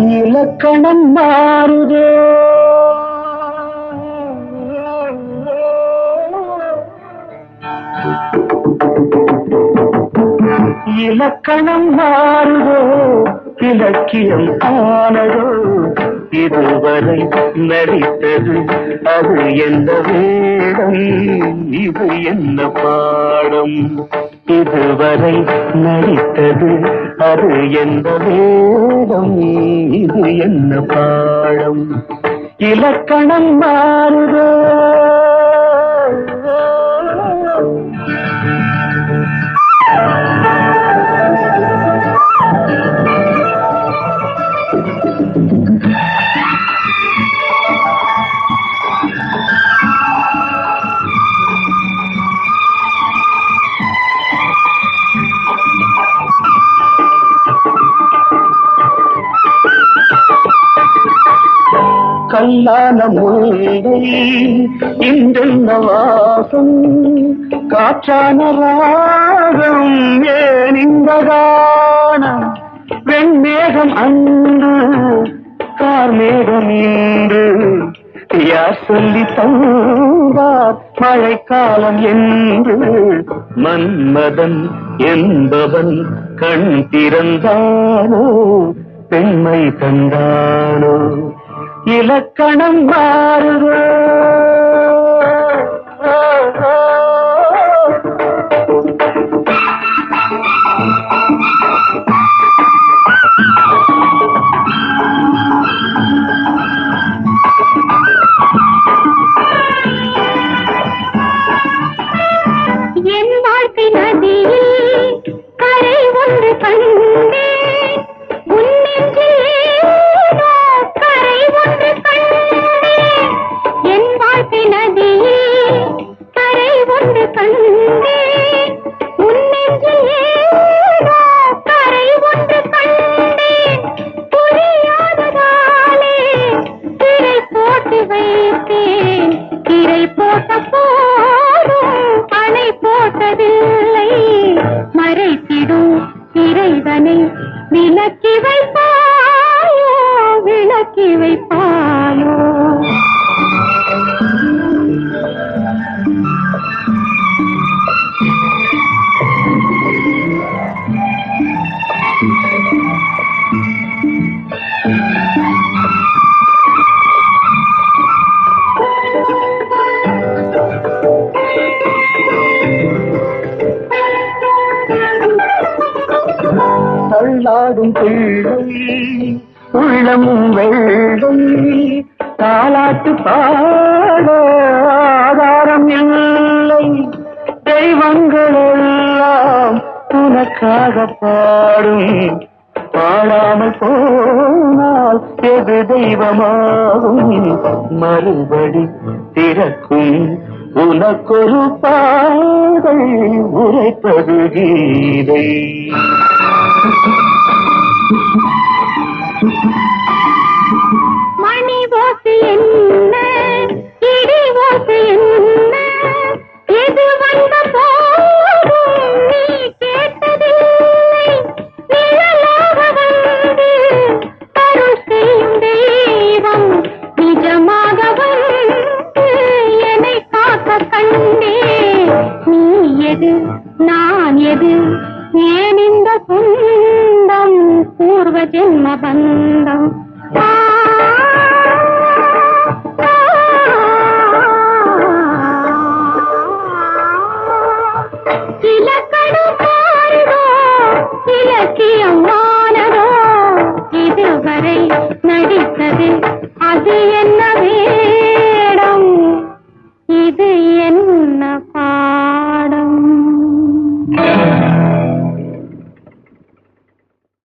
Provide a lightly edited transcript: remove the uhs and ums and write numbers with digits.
இலக்கணம் மாறுதோ இலக்கணம் மாறுதோ இலக்கியம் ஆனதோ இதுவரை நடித்தது அது என்ன வேடம் இது என்ன பாடம் இதுவரை நடித்தது அது என்ன வேடம் இது என்ன பாடம் இலக்கணம் மாறுதோ கல்லான முல்லை இன்றென்ன வாசம் காற்றான ராகம் ஏன் இந்த கானம் வெண்மேகம் அன்று கார்மேகம் இன்று யார் சொல்லி தந்தார் மழைக்காலம் என்று மன்மதன் என்பவன் கண் திறந்தானோ பெண்மை தந்தானோ இலக்கணம் மாறுதோ என் வாழ்க்கை நதியில் கரை ஒன்று கண்டேன் உன் நெஞ்சிலேனோ கரை ஒன்று கண்டேன் என் வாழ்க்கை நதியில் கரை ஒன்று கண்டேன் உன் நெஞ்சிலேனோ கரை ஒன்று கண்டேன் புரியாததாலே திரை போட்டு வைத்தேன் திரை போட்ட போதும் அணை போட்டதில்லை மறைத்திடும் இறைவனை விலக்கி வைப்பாயோ விலக்கி வைப்பாயோ தள்ளாடும் பிள்ளை உள்ளம் வெள்ளை தாலாட்டு பாட ஆதாரம் இல்லை தெய்வங்கள் எல்லாம் உனக்காக பாடும் பாடாமல் போனால் எது தெய்வமாகும் மறுபடி திறக்கும் உனக்கொரு பாதை உரைப்பது கீதை மணி ஓசை என்ன இடி ஓசை என்ன எது வந்த போதும் நீ கேட்டதில்லை நிழலாக வந்து அருள் செய்யும் தெய்வம் நிஜமாக வந்து என்னை காக்க கண்டே நீ எது நான் எது ஏன் இந்த சொந்தம் பூர்வ ஜென்ம பந்தம்